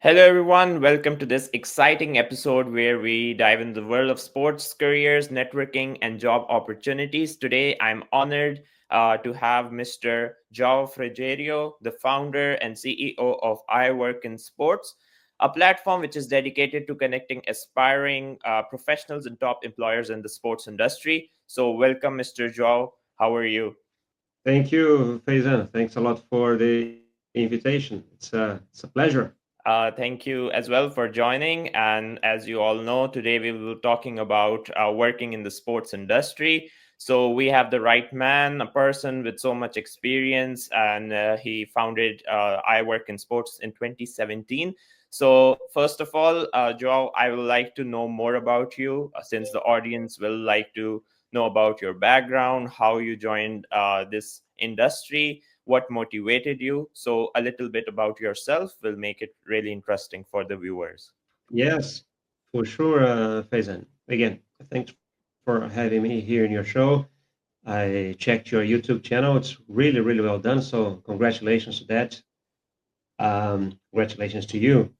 Hello, everyone. Welcome to this exciting episode where we dive in the world of sports, careers, networking, and job opportunities. Today, I'm honored to have Mr. João Frigerio, the founder and CEO of iWorkinSports, a platform which is dedicated to connecting aspiring professionals and top employers in the sports industry. So, welcome, Mr. João. How are you? Thank you, Faizan. Thanks a lot for the invitation. It's a pleasure. Thank you as well for joining. And as you all know, today we will be talking about working in the sports industry. So we have the right man, a person with so much experience, and he founded I Work in Sports in 2017. So first of all, Joao, I would like to know more about you, since the audience will like to know about your background, how you joined this industry, what motivated you. So, a little bit about yourself will make it really interesting for the viewers. Yes, for sure, Faizan. Again, thanks for having me here in your show. I checked your YouTube channel. It's really, really well done. So, congratulations to that. Congratulations to you.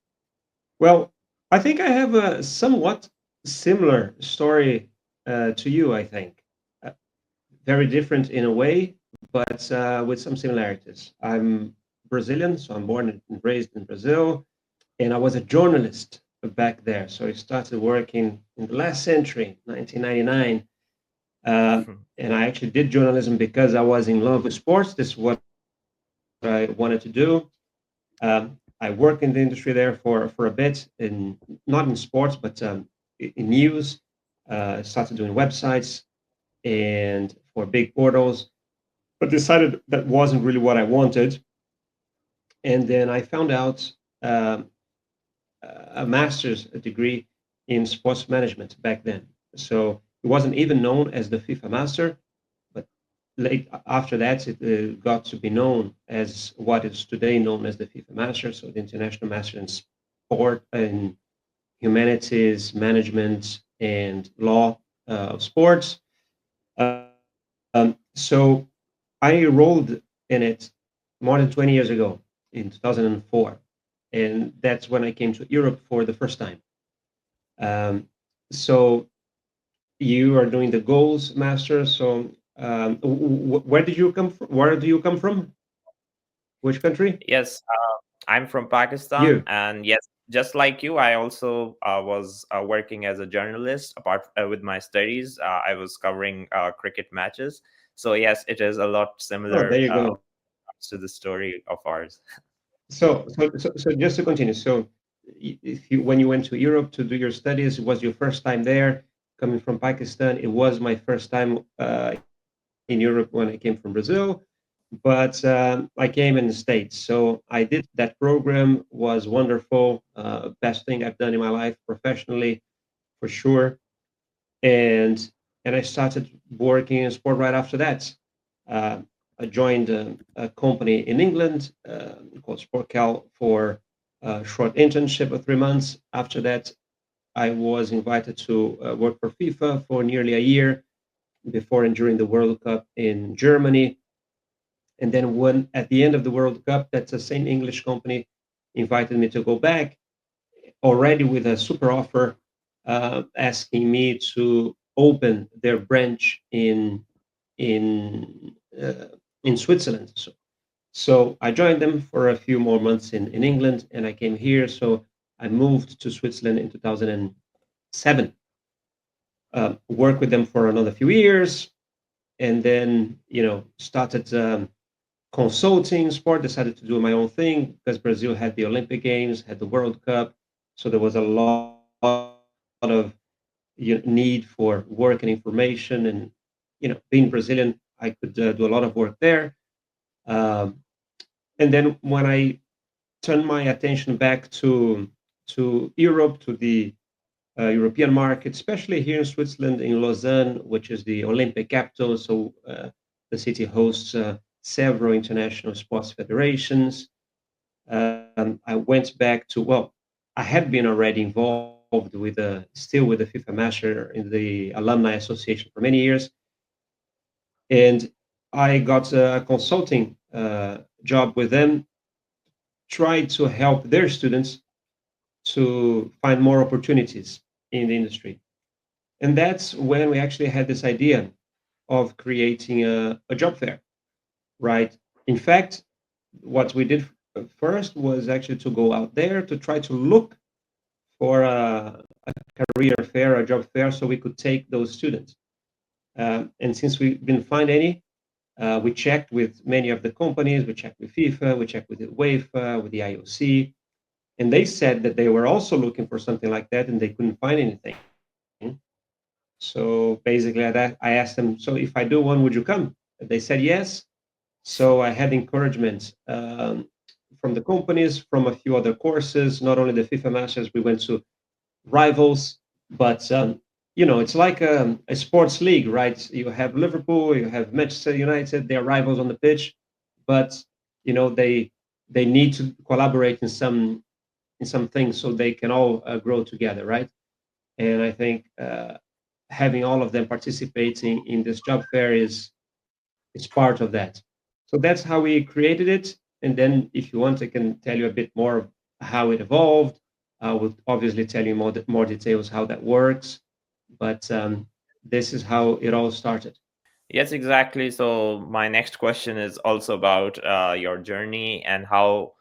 Well, I think I have a somewhat similar story to you, I think. Uh, Very different in a way, but with some similarities. I'm Brazilian, so I'm born and raised in Brazil, and I was a journalist back there. So I started working in the last century, 1999, uh, and I actually did journalism because I was in love with sports. This is what I wanted to do. I worked in the industry there for a bit, in not in sports, but in news. Started doing websites and for big portals, but decided that wasn't really what I wanted. And then I found out um, a master's degree in sports management back then. So it wasn't even known as the FIFA Master, but late after that, it got to be known as what is today known as the FIFA Master, so the International Master in Sport and Humanities, Management, and Law of Sports. So I enrolled in it more than 20 years ago in 2004. And that's when I came to Europe for the first time. Um, so you are doing the goals master. So where did you come from? Where do you come from? Which country? Yes, I'm from Pakistan, You. and yes, just like you, I also was working as a journalist. Apart with my studies, I was covering cricket matches. So yes, it is a lot Oh, there similar you go. to the story of ours. So just to continue. So if you, when you went to Europe to do your studies, it was your first time there coming from Pakistan. It was my first time in Europe when I came from Brazil, but I came in the States. So I did that program, was wonderful, best thing I've done in my life professionally for sure. And I started working in sport right after that. Uh, I joined a company in England called SportCal for a short internship of 3 months. After that, I was invited to work for FIFA for nearly a year before and during the World Cup in Germany. And then when at the end of the World Cup, that the same English company invited me to go back, already with a super offer, asking me to open their branch in uh, in Switzerland. So I joined them for a few more months in England, and I came here. So I moved to Switzerland in 2007. Worked with them for another few years, and then started consulting sport. Decided to do my own thing because Brazil had the Olympic Games, had the World Cup, so there was a lot of need for work and information. And being Brazilian, I could do a lot of work there. Um, and then when I turned my attention back to Europe, to the European market, especially here in Switzerland, in Lausanne, which is the Olympic capital. So the city hosts several international sports federations. I went back to, well, I had been already involved still with the FIFA Master in the Alumni Association for many years. And I got a consulting job with them, tried to help their students to find more opportunities in the industry. And that's when we actually had this idea of creating a job fair, right? In fact, what we did first was actually to go out there to try to look for a career fair, a job fair, so we could take those students. And since we didn't find any, we checked with many of the companies, we checked with FIFA, we checked with the UEFA, with the IOC, and they said that they were also looking for something like that and they couldn't find anything. So basically, I asked them, so if I do one, would you come? And they said yes. So I had encouragement from the companies, from a few other courses, not only the FIFA Masters, we went to rivals, but it's like a sports league, right? You have Liverpool, you have Manchester United, they're rivals on the pitch, but they need to collaborate in some things so they can all grow together, right? And I think having all of them participating in this job fair is part of that. So that's how we created it. And then, if you want, I can tell you a bit more of how it evolved. I will obviously tell you more details how that works. But this is how it all started. Yes, exactly. So my next question is also about your journey and how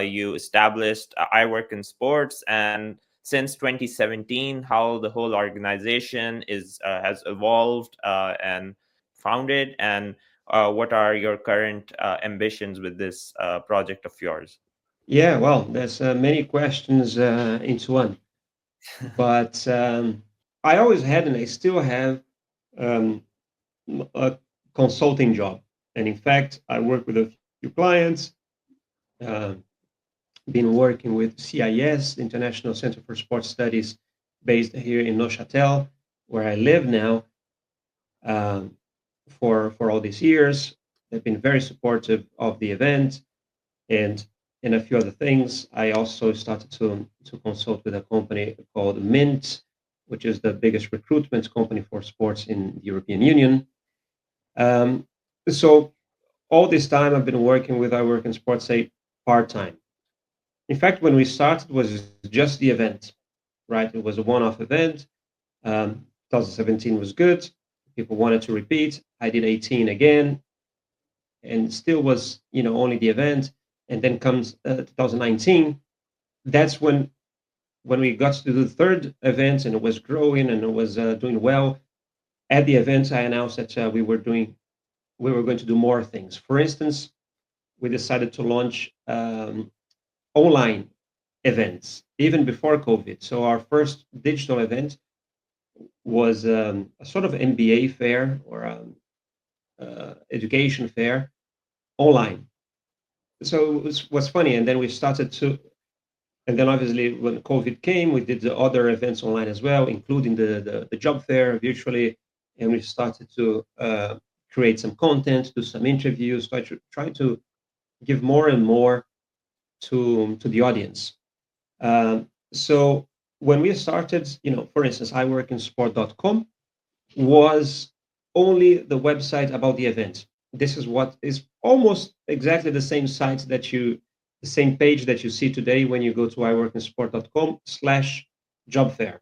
you established I Work in Sports, and since 2017, how the whole organization is has evolved and founded, and what are your current ambitions with this project of yours? Yeah, well, there's many questions into one. But I always had, and I still have, um, a consulting job. And in fact, I work with a few clients. Uh, been working with CIS, International Center for Sports Studies, based here in Neuchâtel, where I live now, um, for all these years. They've been very supportive of the event and a few other things. I also started to consult with a company called Mint, which is the biggest recruitment company for sports in the European Union. Um, so all this time, I've been working with iWorkinSport, say part time. In fact, when we started, it was just the event, right? It was a one-off event. 2017 was good. People wanted to repeat. I did 18 again, and still was, only the event. And then comes 2019. That's when we got to the third event, and it was growing and it was doing well. At the event, I announced that we were going to do more things. For instance, we decided to launch online events even before COVID. So our first digital event was a sort of MBA fair or education fair online. So was funny, and then we started to, and then obviously when COVID came, we did the other events online as well, including the job fair virtually, and we started to create some content, do some interviews, try to give more and more to the audience. So when we started, for instance, iWorkinSport.com was only the website about the event. This is what is almost exactly the same site the same page that you see today when you go to iWorkinSport.com/job fair.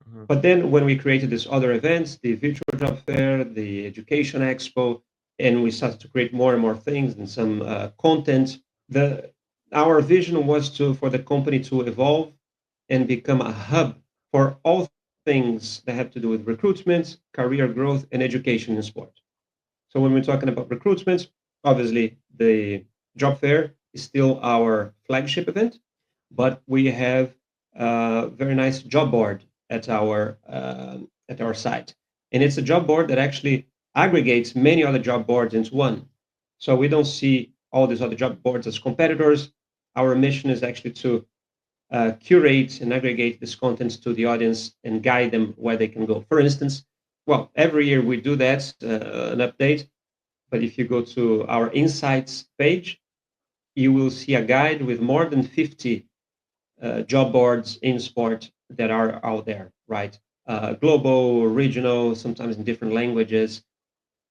Mhm. But then when we created this other events, the virtual job fair, the education expo, and we started to create more and more things and some content, the our vision was to for the company to evolve and become a hub for all things that have to do with recruitment, career growth, and education in sport. So when we're talking about recruitment, obviously the job fair is still our flagship event, but we have a very nice job board at our site, and it's a job board that actually aggregates many other job boards into one. So we don't see all these other job boards as competitors. Our mission is actually to curate and aggregate this content to the audience and guide them where they can go. For instance, well, every year we do that, an update. But if you go to our insights page, you will see a guide with more than 50 job boards in sport that are out there, right? Global, regional, sometimes in different languages.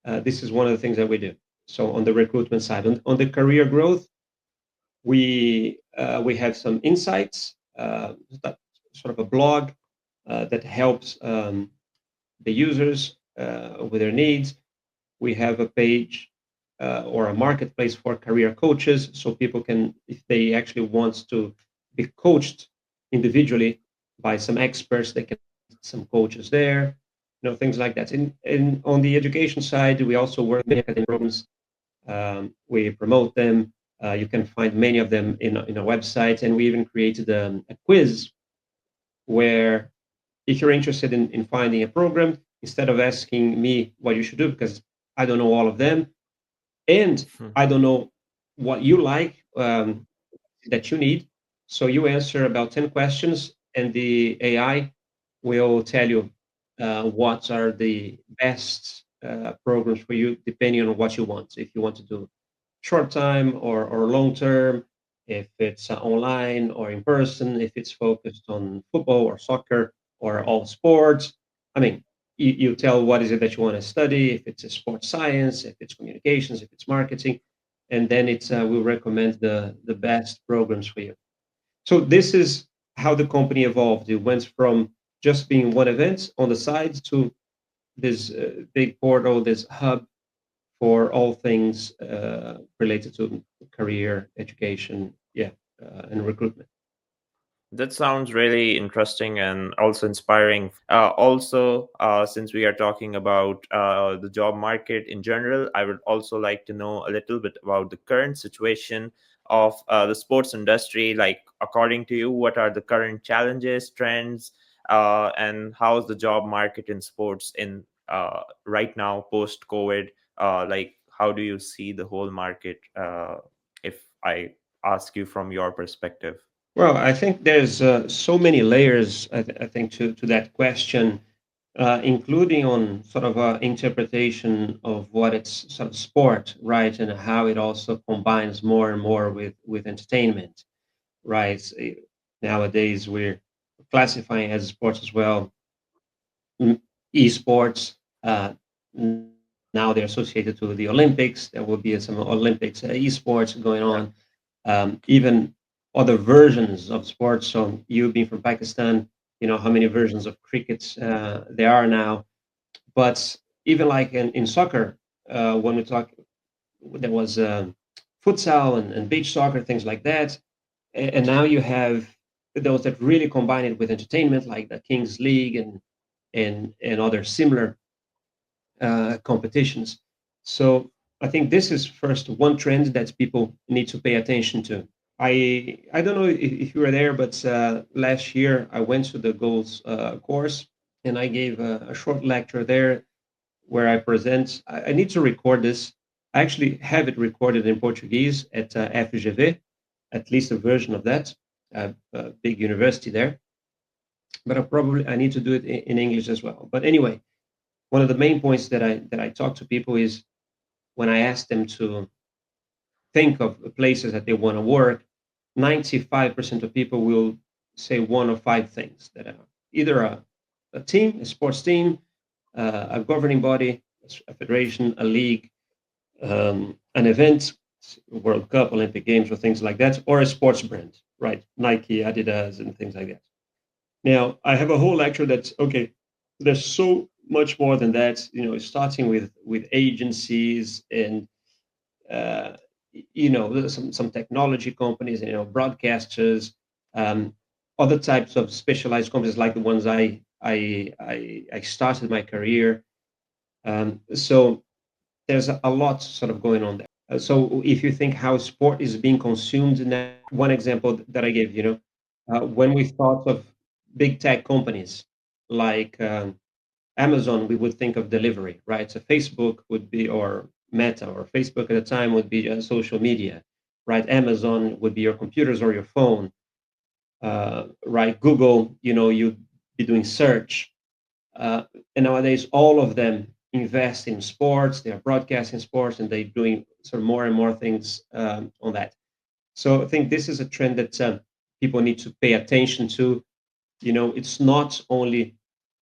This is one of the things that we do. So on the recruitment side, on the career growth, we have some insights. that sort of a blog that helps the users with their needs. We have a page or a marketplace for career coaches, so people can, if they actually want to be coached individually by some experts, they can some coaches there, things like that. And on the education side, we also work with many academic programs. We promote them. You can find many of them in our website, and we even created a quiz where, if you're interested in finding a program, instead of asking me what you should do, because I don't know all of them, and I don't know what you like, that you need. So you answer about 10 questions, and the AI will tell you what are the best programs for you, depending on what you want. If you want to do short time or long term, if it's online or in person, if it's focused on football or soccer or all sports. I mean, you tell what is it that you want to study, if it's a sports science, if it's communications, if it's marketing, and then it's will recommend the best programs for you. So this is how the company evolved. It went from just being one event on the side to this big portal, this hub for all things related to career, education, yeah, and recruitment. That sounds really interesting and also inspiring. Also, since we are talking about the job market in general, I would also like to know a little bit about the current situation of the sports industry. Like, according to you, what are the current challenges, trends, and how's the job market in sports in right now, post COVID? Like, how do you see the whole market? If I ask you from your perspective. Well, I think there's so many layers, I think, to that question, including on sort of interpretation of what it's sort of sport, right, and how it also combines more and more with entertainment, right? Nowadays, we're classifying as sports as well. Esports, now they're associated to the Olympics. There will be some Olympics esports going on, even other versions of sports. So you being from Pakistan, you know how many versions of cricket there are now. But even like in soccer, when we talk, there was futsal and beach soccer, things like that. And now you have those that really combine it with entertainment, like the Kings League and other similar competitions. So I think this is first one trend that people need to pay attention to. I don't know if you were there, but last year I went to the goals course, and I gave a short lecture there where I present. I need to record this. I actually have it recorded in Portuguese at FGV, at least a version of that, a big university there. But I need to do it in English as well. But anyway, one of the main points that I talk to people is when I ask them to think of places that they want to work, 95% of people will say one of five things that are either a team, a sports team, a governing body, a federation, a league, an event, World Cup, Olympic Games, or things like that, or a sports brand, right? Nike, Adidas, and things like that. Now, I have a whole lecture that's okay. There's so much more than that. Starting with agencies and uh, some technology companies, broadcasters, um, other types of specialized companies like the ones I started my career. So there's a lot sort of going on there. So if you think how sport is being consumed now, one example that I gave, when we thought of big tech companies like Amazon, we would think of delivery, right? So Facebook would be, or Meta, or Facebook at the time would be social media, right? Amazon would be your computers or your phone, right? Google, you'd be doing search. And nowadays, all of them invest in sports. They are broadcasting sports, and they're doing sort of more and more things on that. So I think this is a trend that people need to pay attention to. It's not only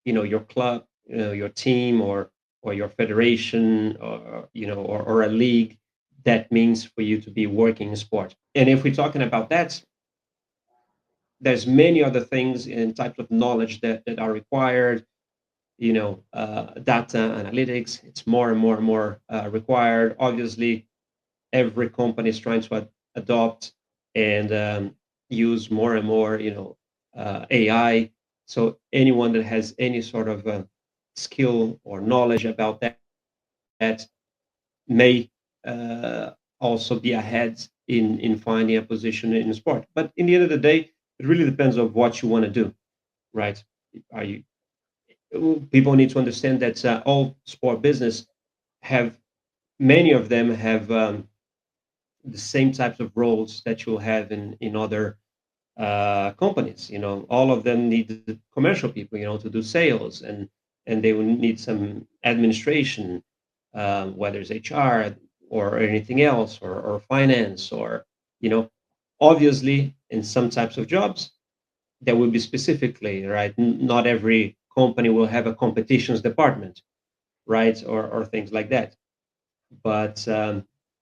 your club, your team, or your federation, or a league that means for you to be working in sport. And if we're talking about that, there's many other things and types of knowledge that are required. Data analytics, it's more and more and more required. Obviously, every company is trying to adopt and use more and more, AI. So anyone that has any sort of skill or knowledge about that may also be ahead in finding a position in sport. But in the end of the day, it really depends on what you want to do, right? Are you People need to understand that all sport business have many of them have the same types of roles that you'll have in other companies. All of them need commercial people, to do sales, and they will need some administration, whether it's HR or anything else, or finance, or you know, obviously, in some types of jobs, there will be specifically right. Not every company will have a competitions department, right, or things like that. But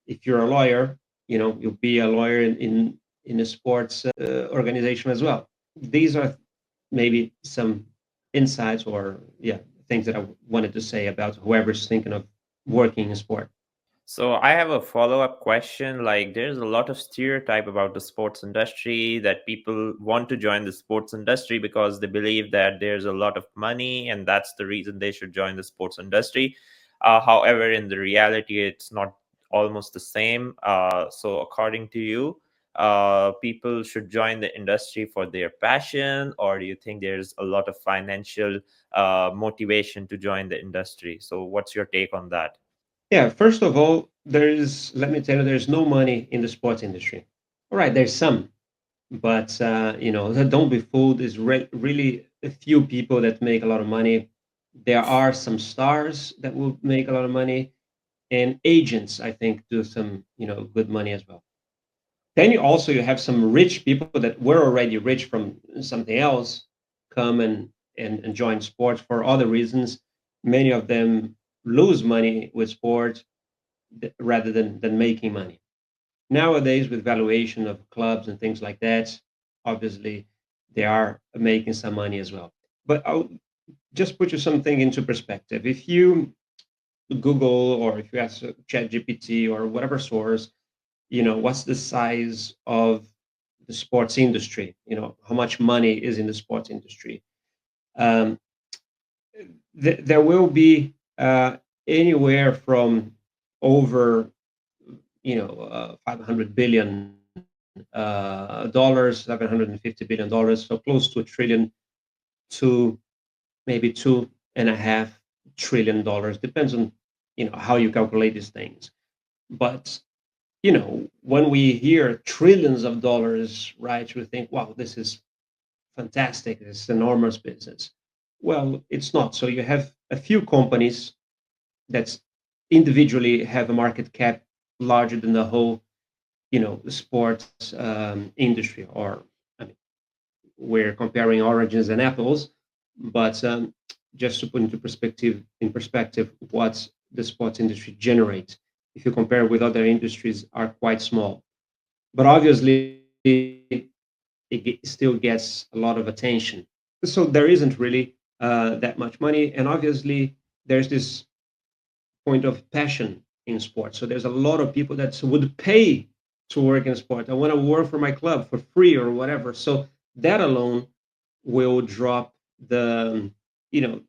if you're a lawyer, you'll be a lawyer in a sports organization as well. These are maybe some insights, or yeah, things that I wanted to say about whoever's thinking of working in sport. So I have a follow-up question. Like, there's a lot of stereotype about the sports industry that people want to join the sports industry because they believe that there's a lot of money and that's the reason they should join the sports industry. However, in the reality, it's not almost the same. So according to you, people should join the industry for their passion, or do you think there's a lot of financial motivation to join the industry? So what's your take on that? Yeah, first of all, let me tell you, there's no money in the sports industry. All right, there's some, but don't be fooled. There's really a few people that make a lot of money. There are some stars that will make a lot of money, and agents, I think, do some good money as well. Then you have some rich people that were already rich from something else, come and join sports for other reasons. Many of them lose money with sports rather than making money. Nowadays, with valuation of clubs and things like that, obviously they are making some money as well. But I'll just put you something into perspective. If you Google, or if you ask ChatGPT or whatever source, what's the size of the sports industry, how much money is in the sports industry, um, there will be anywhere from over 500 billion dollars, $750 billion, so close to a trillion, to maybe $2.5 trillion, depends on how you calculate these things. But when we hear trillions of dollars, right, we think, wow, this is fantastic, this is enormous business. Well, it's not. So you have a few companies that individually have a market cap larger than the whole, sports industry. Or, I mean, we're comparing oranges and apples, but just to put in perspective, what the sports industry generates, if you compare with other industries, are quite small. But obviously, still gets a lot of attention. So there isn't really that much money, and obviously there's this point of passion in sports. So there's a lot of people that would pay to work in sport. I want to work for my club for free or whatever. So that alone will drop the you know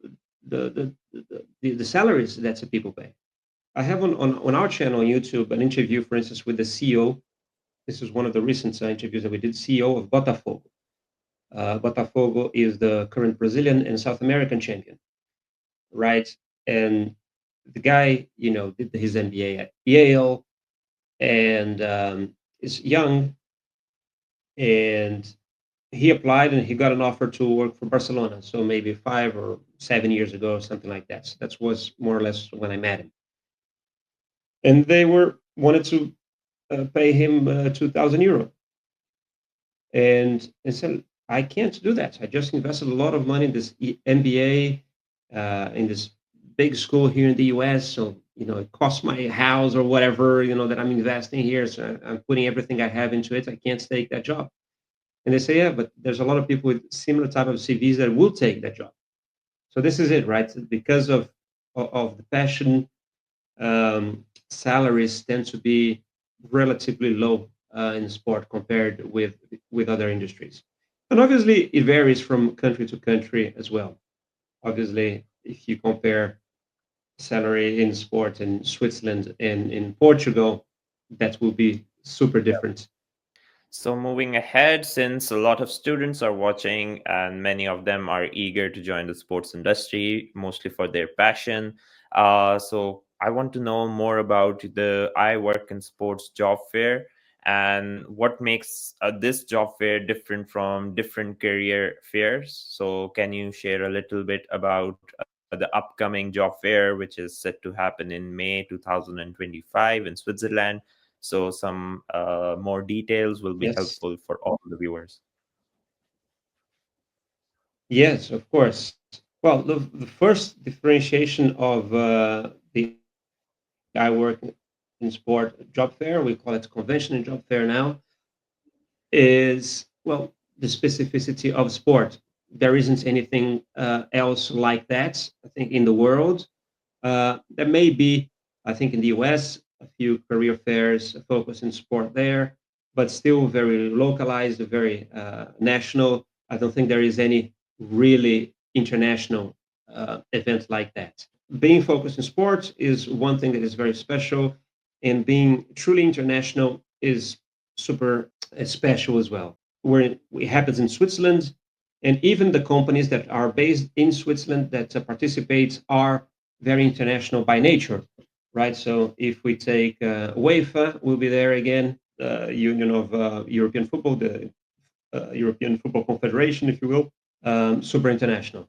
the salaries that the people pay. I have on our channel on YouTube an interview, for instance, with the CEO. This is one of the recent interviews that we did. CEO of Botafogo. Botafogo is the current Brazilian and South American champion, right? And the guy, did his MBA at Yale, and is young, and he applied and he got an offer to work for Barcelona. So maybe 5 or 7 years ago, or something like that. So that was more or less when I met him, and they wanted to pay him 2,000 euro, and I said, I can't do that. I just invested a lot of money in this MBA, in this big school here in the US. So, it costs my house or whatever, that I'm investing here. So I'm putting everything I have into it. I can't take that job. And they say, yeah, but there's a lot of people with similar type of CVs that will take that job. So this is it, right? Because of the passion, salaries tend to be relatively low in sport compared with other industries. And obviously, it varies from country to country as well. Obviously, if you compare salary in sport in Switzerland and in Portugal, that will be super different. So, moving ahead, since a lot of students are watching and many of them are eager to join the sports industry, mostly for their passion. So, I want to know more about the I Work in Sports job fair and what makes this job fair different from different career fairs. So, can you share a little bit about the upcoming job fair, which is set to happen in May 2025 in Switzerland? So some more details will be Yes. helpful for all the viewers. Yes, of course. Well, the first differentiation of the I Work in Sport job fair, we call it convention and job fair now, is, well, the specificity of sport. There isn't anything else like that, I think, in the world. There may be, I think, in the US, a few career fairs focused in sport there, but still very localized, very national. I don't think there is any really international event like that. Being focused in sport is one thing that is very special, and being truly international is super special as well. Where it happens in Switzerland, and even the companies that are based in Switzerland that participate are very international by nature, right? So if we take UEFA, will be there again, the Union of European Football, the European Football Confederation, if you will, super international.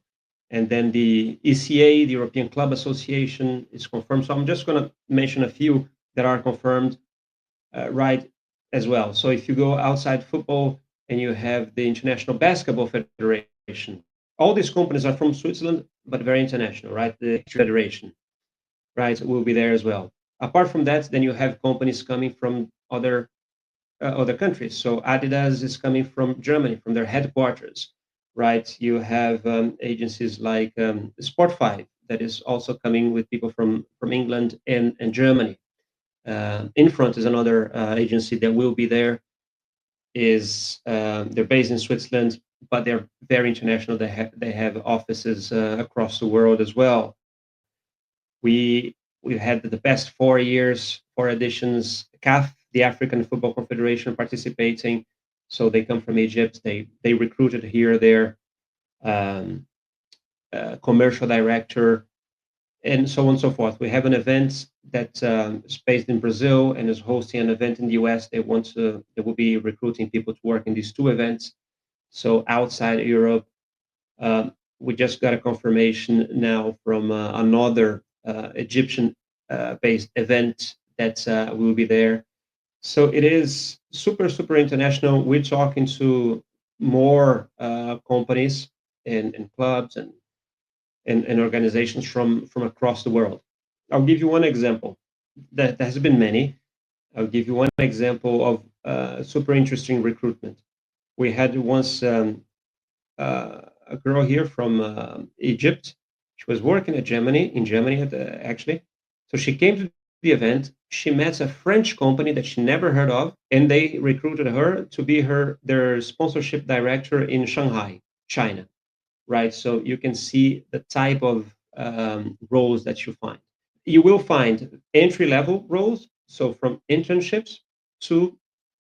And then the ECA, the European Club Association, is confirmed. So I'm just going to mention a few that are confirmed, right, as well. So if you go outside football and you have the International Basketball Federation, all these companies are from Switzerland, but very international, right? The Federation, right, will be there as well. Apart from that, then you have companies coming from other countries. So Adidas is coming from Germany, from their headquarters, right? You have agencies like Sport5 that is also coming with people from England and Germany. Infront is another agency that will be there. Is they're based in Switzerland, but they're very international. They have offices across the world as well. We've had the past 4 years, 4 editions, CAF, the African Football Confederation, participating. So they come from Egypt. They recruited here their um, commercial director, and so on and so forth. We have an event that is based in Brazil and is hosting an event in the US. They will be recruiting people to work in these two events. So outside Europe, we just got a confirmation now from another Egyptian based event that will be there. So it is super, super international. We're talking to more companies and clubs and organizations from across the world. I'll give you one example. There has been many. I'll give you one example of super interesting recruitment. We had once a girl here from Egypt. She was working in Germany actually. So she came to the event. She met a French company that she never heard of, and they recruited her to be their sponsorship director in Shanghai, China. Right. So you can see the type of roles that you find. You will find entry level roles, so from internships to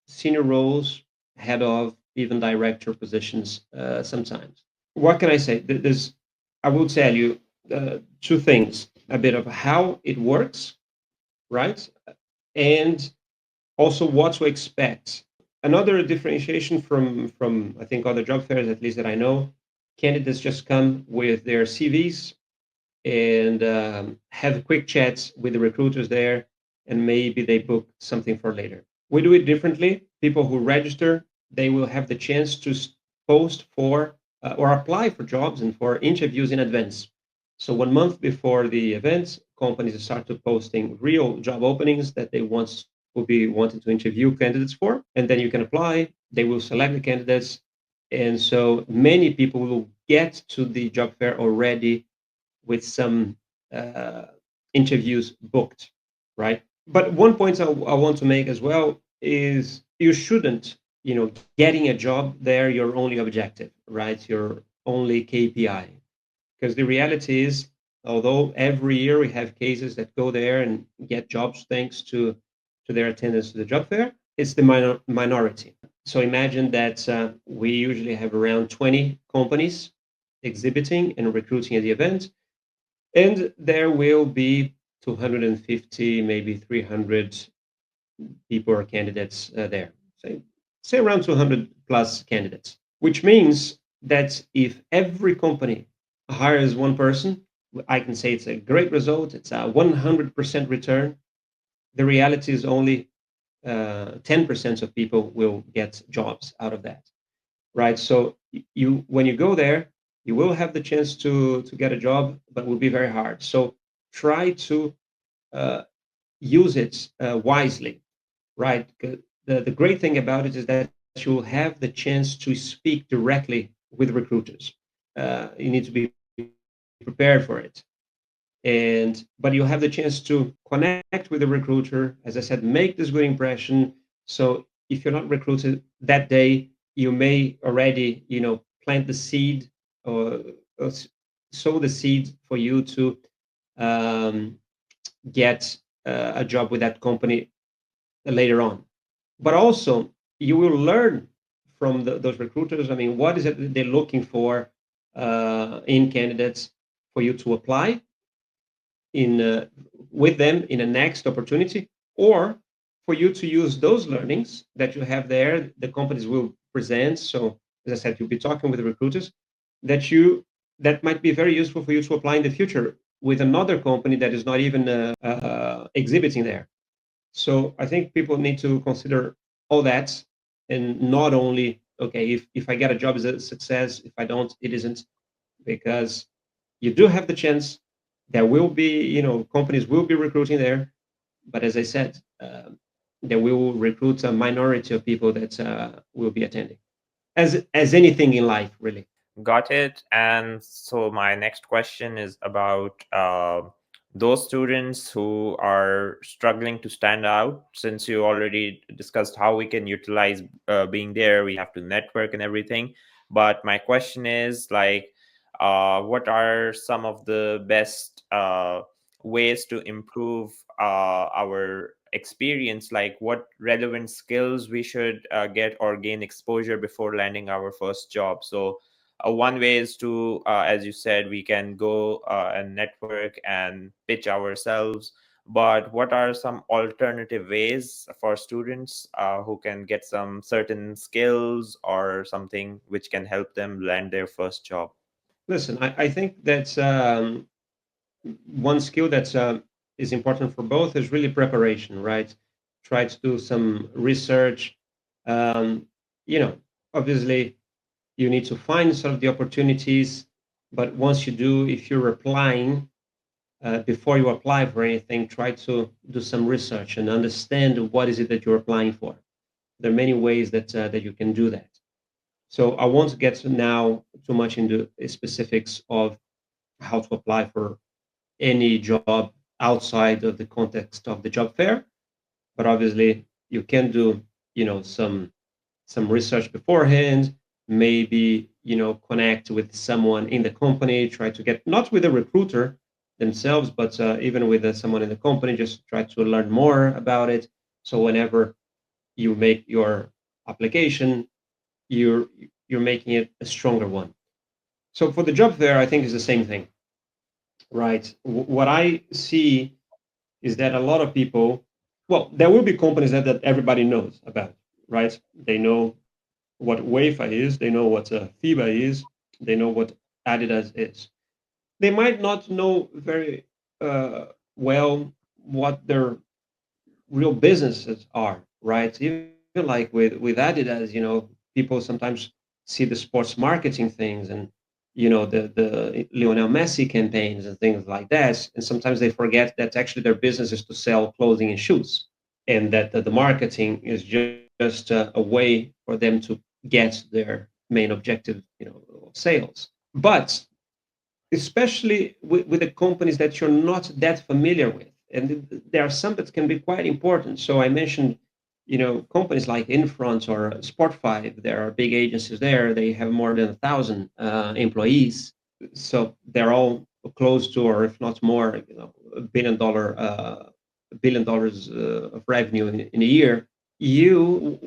senior roles, head of, even director positions sometimes. What can I say? I will tell you two things: a bit of how it works, right, and also what to expect. Another differentiation from I think other job fairs, at least that I know, candidates just come with their CVs and have quick chats with the recruiters there, and maybe they book something for later. We do it differently. People who register, they will have the chance to post for or apply for jobs and for interviews in advance. So 1 month before the event, companies start to posting real job openings that they will be wanting to interview candidates for, and then you can apply. They will select the candidates, And so many people will get to the job fair already with some uh, interviews booked, right? But one point I want to make as well is you shouldn't, getting a job there your only objective, right? Your only KPI. Because the reality is, although every year we have cases that go there and get jobs thanks to their attendance to the job fair, it's the minority. So imagine that we usually have around 20 companies exhibiting and recruiting at the event, and there will be 250, maybe 300 people or candidates there. Say around 200 plus candidates, which means that if every company hires one person, I can say it's a great result. It's a 100% return. The reality is only 10% of people will get jobs out of that, right? So you, when you go there, you will have the chance to get a job, but it will be very hard. So try to uh, use it wisely, right? The great thing about it is that you'll have the chance to speak directly with recruiters. You need to be prepared for it, but you have the chance to connect with the recruiter. As I said, make this good impression. So if you're not recruited that day, you may already, plant the seed, or sow the seed for you to um, get a job with that company later on. But also, you will learn from those recruiters. I mean, what is it that they're looking for in candidates for you to apply in with them in a next opportunity, or for you to use those learnings that you have there. The companies will present. So, as I said, you'll be talking with the recruiters that might be very useful for you to apply in the future with another company that is not even exhibiting there. So I think people need to consider all that, and not only, okay, if I get a job is a success, if I don't, it isn't, because you do have the chance. There will be, companies will be recruiting there, but as I said, they will recruit a minority of people that will be attending, as anything in life, really. Got it. And so my next question is about those students who are struggling to stand out. Since you already discussed how we can utilize being there, we have to network and everything. But my question is like, what are some of the best ways to improve our experience? Like, what relevant skills we should get or gain exposure before landing our first job? So one way is to, as you said, we can go and network and pitch ourselves. But what are some alternative ways for students who can get some certain skills or something which can help them land their first job? Listen, I think that one skill that is important for both is really preparation, right? Try to do some research. Um, you know, obviously, you need to find sort of the opportunities, but once you do, if you're applying, before you apply for anything, try to do some research and understand what is it that you're applying for. There are many ways that you can do that. So I won't get now too much into specifics of how to apply for any job outside of the context of the job fair, but obviously you can do, some research beforehand, maybe, connect with someone in the company, try to get, not with a recruiter themselves, but even with someone in the company, just try to learn more about it. So whenever you make your application, you're you're making it a stronger one. So for the job fair, I think is the same thing, right? What I see is that a lot of people, well, there will be companies that everybody knows about, right? They know what UEFA is, they know what FIBA is, they know what Adidas is. They might not know very uh, well what their real businesses are, right? Even like with Adidas, people sometimes see the sports marketing things, and the Lionel Messi campaigns and things like that, and sometimes they forget that actually their business is to sell clothing and shoes, and that the marketing is just a way for them to get main objective, of sales. But especially with the companies that you're not that familiar with, and there are some that can be quite important. So I mentioned, companies like Infront or Sport5. There are big agencies there. They have more than 1,000 employees, so they're all close to, or if not more, $1 billion of revenue in a year. You,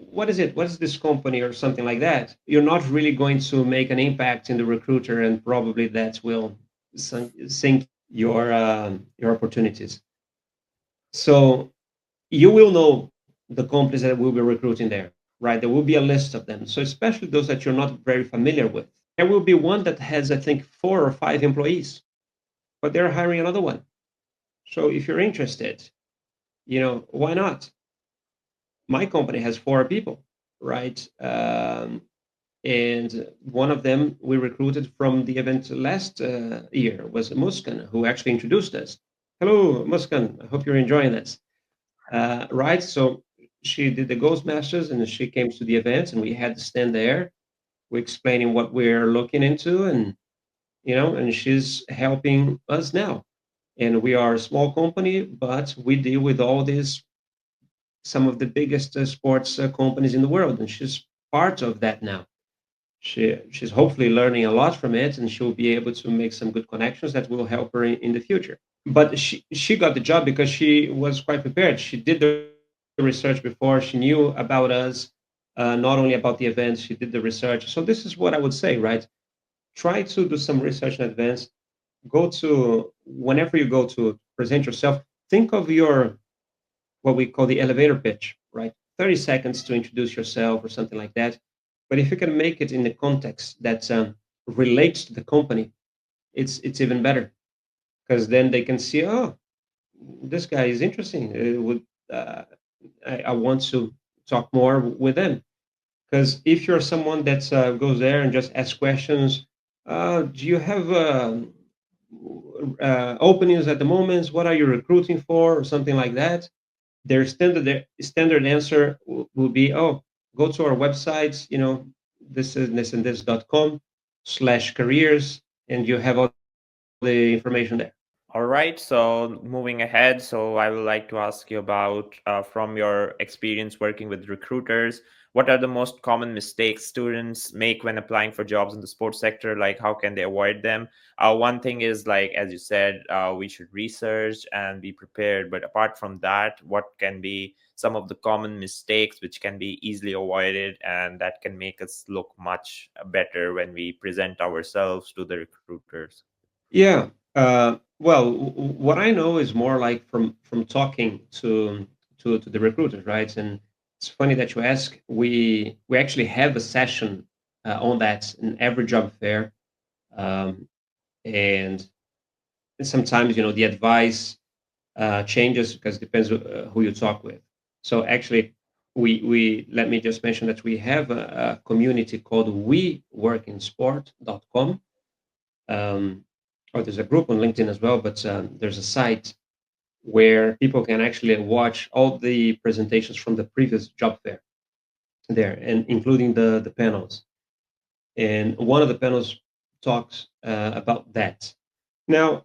what is it? What is this company or something like that? You're not really going to make an impact in the recruiter, and probably that will sink your opportunities. So you will know the companies that will be recruiting there, right? There will be a list of them. So especially those that you're not very familiar with. There will be one that has, I think, 4 or 5 employees, but they're hiring another one. So if you're interested, why not? My company has 4 people, right? And one of them we recruited from the event last year was Muskan, who actually introduced us. Hello, Muskan. I hope you're enjoying this. Right? So she did the Ghostmasters, and she came to the event, and we had to stand there. We're explaining what we're looking into, and she's helping us now. And we are a small company, but we deal with all these, some of the biggest sports companies in the world, and she's part of that now. She's hopefully learning a lot from it, and she'll be able to make some good connections that will help her in the future. But she got the job because she was quite prepared. She did the research before. She knew about us, not only about the events. She did the research. So this is what I would say, right? Try to do some research in advance. Go to, whenever you go to present yourself, think of your, what we call the elevator pitch, right? 30 seconds to introduce yourself or something like that. But if you can make it in the context that relates to the company, it's even better, because then they can see, oh, this guy is interesting. Uh, I want to talk more with them. Because if you're someone that goes there and just asks questions, do you have openings at the moment? What are you recruiting for, or something like that? Their standard answer will be, oh, go to our websites, this is this and this.com/careers, and you have all the information there. All right, so moving ahead, so I would like to ask you about from your experience working with recruiters, what are the most common mistakes students make when applying for jobs in the sports sector? Like, how can they avoid them? One thing is, like, as you said, we should research and be prepared. But apart from that, what can be some of the common mistakes which can be easily avoided and that can make us look much better when we present ourselves to the recruiters? Yeah. Well, what I know is more like from talking to the recruiters, right? And it's funny that you ask. We actually have a session on that in every job fair, um, and sometimes the advice changes because it depends who you talk with. So actually, we let me just mention that we have a community called WeWorkInSport.com. Um, or there's a group on LinkedIn as well, but there's a site where people can actually watch all the presentations from the previous job fair there, and including the panels. And one of the panels talks about that. Now,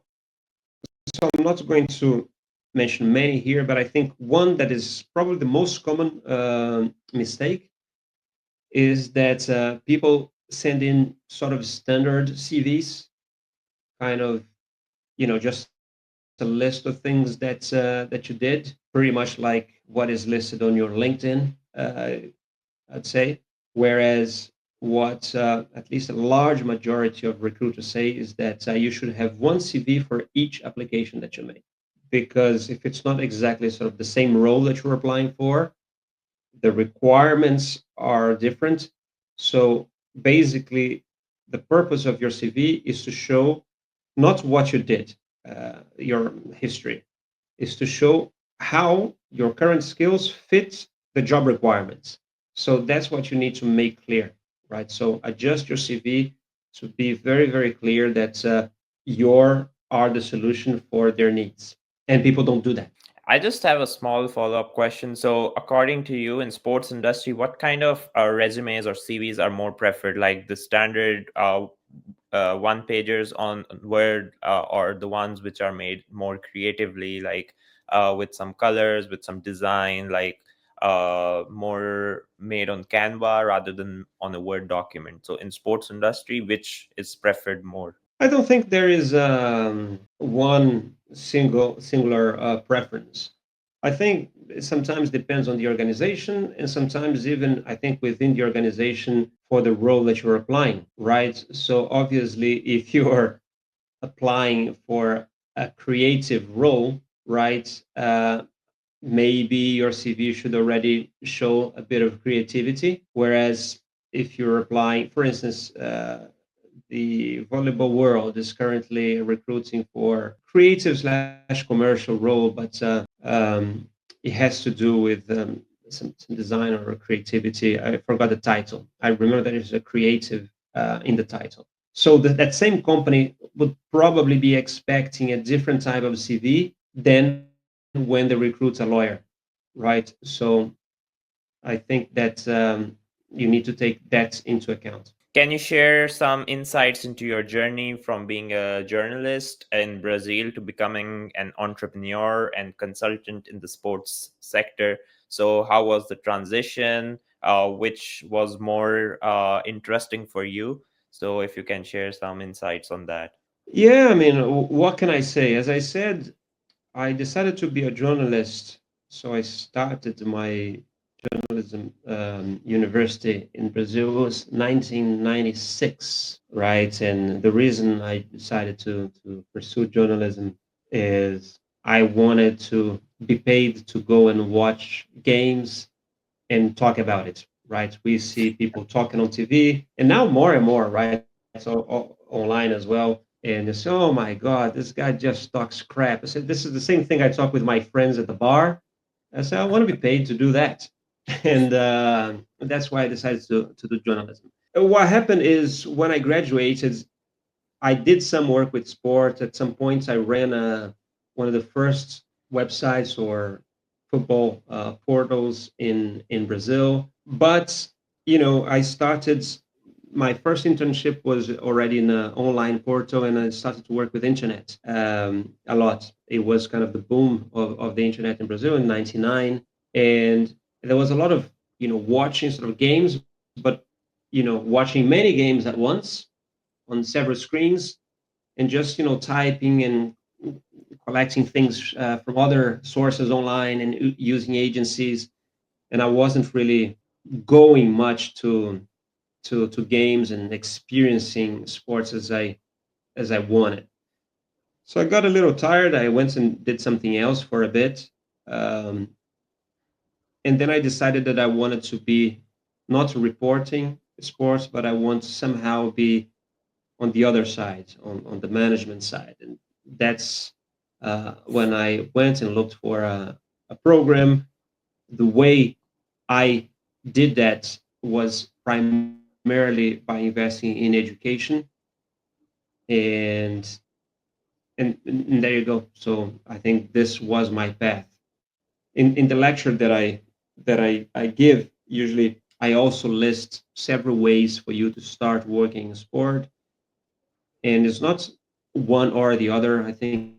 so I'm not going to mention many here, but I think one that is probably the most common mistake is that people send in sort of standard CVs, kind of, just a list of things that you did, pretty much like what is listed on your LinkedIn, I'd say. Whereas what at least a large majority of recruiters say is that you should have one CV for each application that you make. Because if it's not exactly sort of the same role that you're applying for, the requirements are different. So basically, the purpose of your CV is to show not what you did, your history, is to show how your current skills fit the job requirements. So that's what you need to make clear, right? So adjust your CV to be very, very clear that you are the solution for their needs. And people don't do that. I just have a small follow-up question. So, according to you, in sports industry, what kind of resumes or CVs are more preferred? Like the standard one pagers on Word, or the ones which are made more creatively, like with some colors, with some design, like more made on Canva rather than on a Word document. So, in sports industry, which is preferred more? I don't think there is one singular preference. I think it sometimes depends on the organization, and sometimes even I think within the organization for the role that you're applying, right? So obviously, if you're applying for a creative role, right? Maybe your CV should already show a bit of creativity. Whereas if you're applying, for instance, the volleyball world is currently recruiting for creative slash commercial role, but it has to do with some design or creativity. I forgot the title. I remember that there's a creative in the title. So that same company would probably be expecting a different type of CV than when they recruit a lawyer, right? So I think that you need to take that into account. Can you share some insights into your journey from being a journalist in Brazil to becoming an entrepreneur and consultant in the sports sector? So, how was the transition? Which was more interesting for you? So, if you can share some insights on that. Yeah, I mean, what can I say? As I said, I decided to be a journalist, so I started my journalism university in Brazil. It was 1996, right? And the reason I decided to pursue journalism is I wanted to be paid to go and watch games and talk about it, right? We see people talking on TV, and now more and more, right? So online as well. And they say, "Oh my God, this guy just talks crap." I said, "This is the same thing I talk with my friends at the bar." I said, "I want to be paid to do that," and that's why I decided to do journalism. What happened is when I graduated, I did some work with sport. At some points, I ran one of the first websites or football portals in Brazil. But I started. My first internship was already in an online portal, and I started to work with internet a lot. It was kind of the boom of the internet in Brazil in '99, and there was a lot of watching sort of games, but watching many games at once on several screens and just typing and collecting things from other sources online and using agencies. And I wasn't really going much to games and experiencing sports as I wanted. So I got a little tired. I went and did something else for a bit, um, and then I decided that I wanted to be not reporting sports, but I want to somehow be on the other side, on the management side. And that's when I went and looked for a program. The way I did that was primarily by investing in education, and and there you go. So I think this was my path. In the lecture that I give, usually I also list several ways for you to start working in sport, and it's not one or the other. I think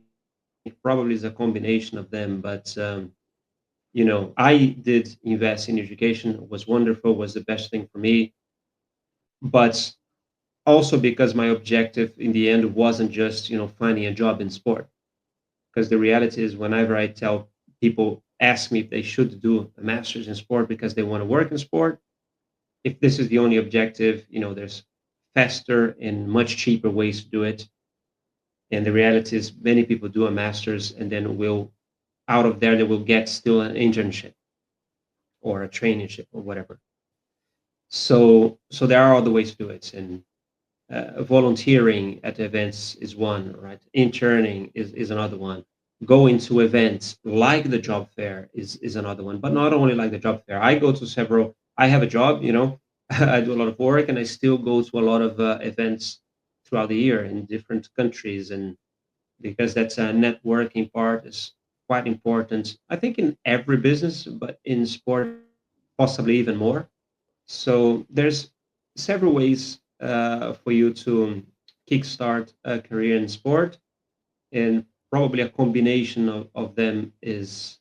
probably is a combination of them, but I did invest in education. It was wonderful, was the best thing for me, but also because my objective in the end wasn't just finding a job in sport. Because the reality is, whenever I tell people, ask me if they should do a master's in sport because they want to work in sport, if this is the only objective, there's faster and much cheaper ways to do it. And the reality is, many people do a master's and then will, out of there, they will get still an internship or a traineeship or whatever. So there are other ways to do it. And volunteering at events is one, right? Interning is another one. Going to events like the job fair is another one, but not only like the job fair. I go to several, I have a job, I do a lot of work and I still go to a lot of events throughout the year in different countries. And because that's a networking part, quite important. I think in every business, but in sport, possibly even more. So there's several ways for you to kickstart a career in sport, and probably a combination of them is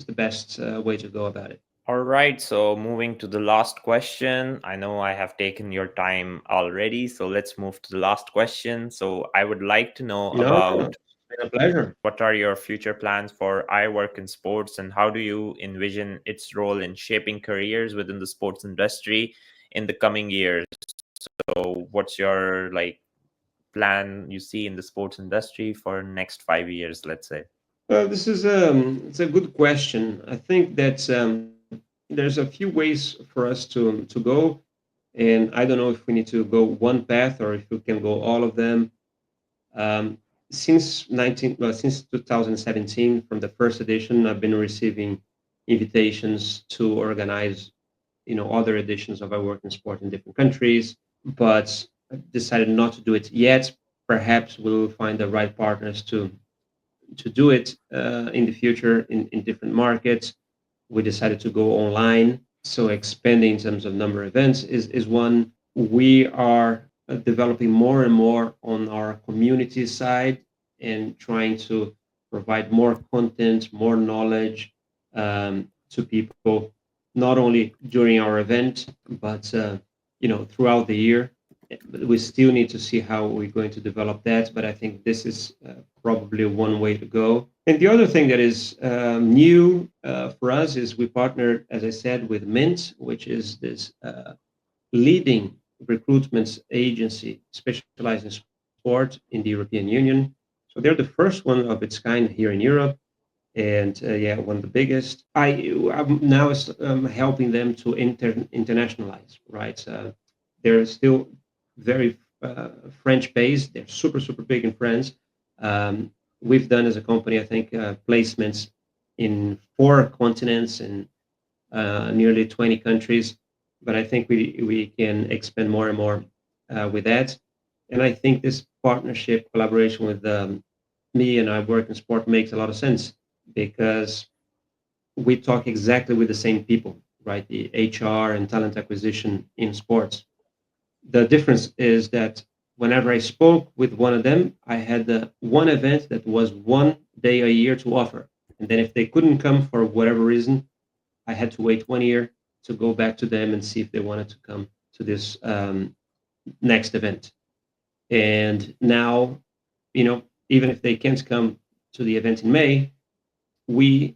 the best way to go about it. All right, so moving to the last question. I know I have taken your time already, so let's move to the last question. So I would like to know No, about it's been a pleasure. what are your future plans for iWorkinSports and how do you envision its role in shaping careers within the sports industry in the coming years? So what's your plan you see in the sports industry for next 5 years, let's say? Well, this is it's a good question. I think that there's a few ways for us to go, and I don't know if we need to go one path or if we can go all of them. Since 2017, from the first edition, I've been receiving invitations to organize, other editions of I Work in Sport in different countries, but I decided not to do it yet. Perhaps we'll find the right partners to do it in the future in different markets. We decided to go online. So expanding in terms of number of events is one. We are developing more and more on our community side and trying to provide more content, more knowledge to people, not only during our event, but throughout the year. But we still need to see how we're going to develop that. But I think this is probably one way to go. And the other thing that is new for us is we partnered, as I said, with Mint, which is this leading recruitment agency specialized in sport in the European Union. So they're the first one of its kind here in Europe, and yeah, one of the biggest. I'm now helping them to internationalize. Right, they're still very French based. They're super big in France. We've done as a company, I think, placements in 4 continents and nearly 20 countries. But I think we can expand more and more with that. And I think this partnership collaboration with me and I work in sport makes a lot of sense because we talk exactly with the same people, right? The HR and talent acquisition in sports. The difference is that whenever I spoke with one of them, I had one event that was 1 day a year to offer. And then if they couldn't come for whatever reason, I had to wait 1 year to go back to them and see if they wanted to come to this next event. And now, even if they can't come to the event in May, we,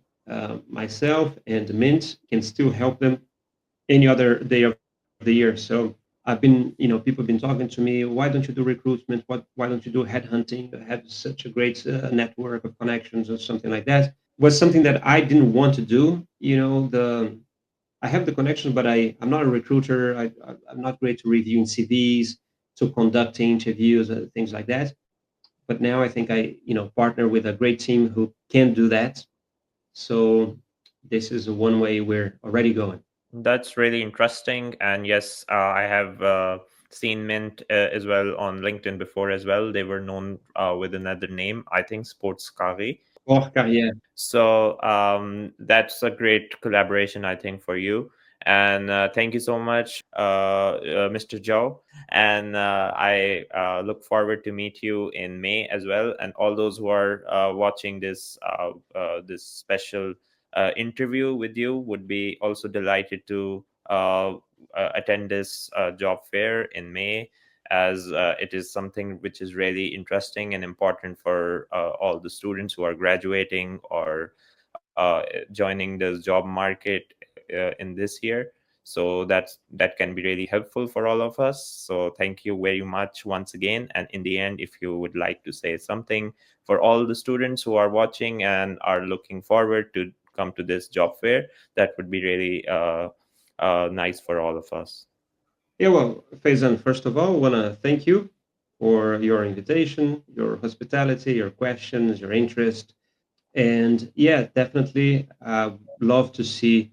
myself and Mint, can still help them any other day of the year. So I've been, people have been talking to me. Why don't you do recruitment? Why don't you do headhunting? You have such a great network of connections or something like that. Was something that I didn't want to do. I have the connection, but I'm not a recruiter. I'm not great to reviewing CVs, to conducting interviews, things like that. But now I think I, partner with a great team who can do that. So this is one way we're already going. That's really interesting. And yes, I have seen Mint as well on LinkedIn before as well. They were known with another name, I think Sports Kari. Hors carrière. So that's a great collaboration, I think, for you. And thank you so much, Mr. Joe. And I look forward to meet you in May as well. And all those who are watching this special interview with you would be also delighted to attend this job fair in May, as it is something which is really interesting and important for all the students who are graduating or joining the job market in this year. So that can be really helpful for all of us. So thank you very much once again. And in the end, if you would like to say something for all the students who are watching and are looking forward to come to this job fair, that would be really nice for all of us. Yeah, well, Faizan, first of all, I want to thank you for your invitation, your hospitality, your questions, your interest. And yeah, definitely love to see,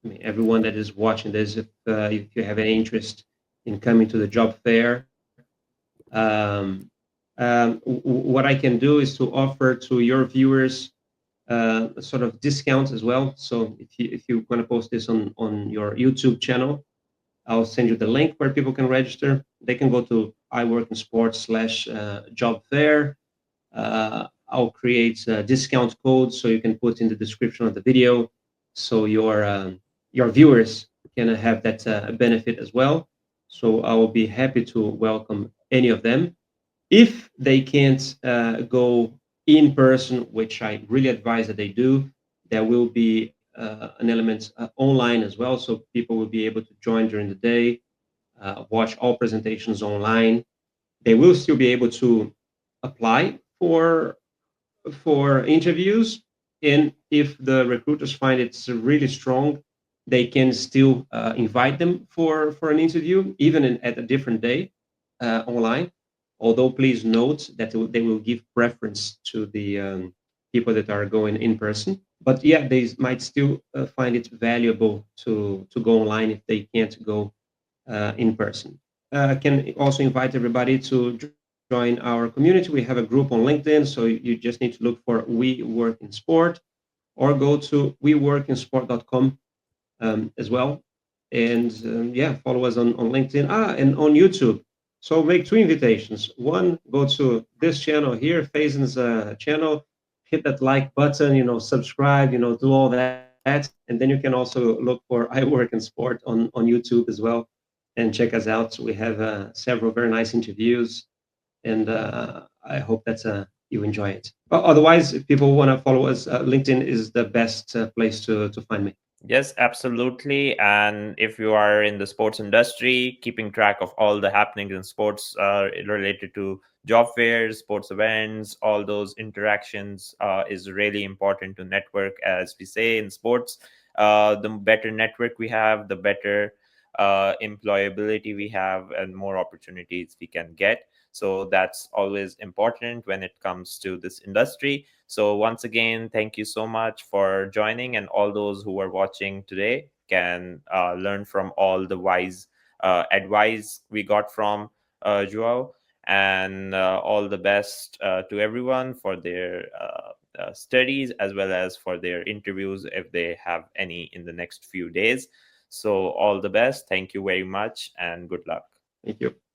I mean, everyone that is watching this, if you have any interest in coming to the job fair. Um, what I can do is to offer to your viewers sort of discount as well. So if you want to post this on your YouTube channel, I'll send you the link where people can register. They can go to iWorkinSport/job fair. I'll create a discount code so you can put in the description of the video, so your viewers can have that benefit as well. So I will be happy to welcome any of them. If they can't go in person, which I really advise that they do, there will be an element online as well, so people will be able to join during the day, watch all presentations online. They will still be able to apply for interviews, and if the recruiters find it's really strong, they can still invite them for an interview, even at a different day online. Although please note that they will give preference to the people that are going in person. But yeah, they might still find it valuable to go online if they can't go in person. I can also invite everybody to join our community. We have a group on LinkedIn, so you just need to look for We Work in Sport, or go to weworkinsport.com as well. And yeah, follow us on LinkedIn, and on YouTube. So make two invitations. One, go to this channel here, Faizan's channel, hit that like button, subscribe, do all that. And then you can also look for iWorkinSport on YouTube as well, and check us out. We have several very nice interviews, and I hope that you enjoy it. But otherwise, if people want to follow us, LinkedIn is the best place to find me. Yes, absolutely. And if you are in the sports industry, keeping track of all the happenings in sports related to job fairs, sports events, all those interactions is really important to network. As we say in sports, the better network we have, the better employability we have, and more opportunities we can get. So that's always important when it comes to this industry. So, once again, thank you so much for joining, and all those who are watching today can learn from all the wise advice we got from Joao. And all the best to everyone for their studies, as well as for their interviews if they have any in the next few days. So, all the best. Thank you very much, and good luck. Thank you.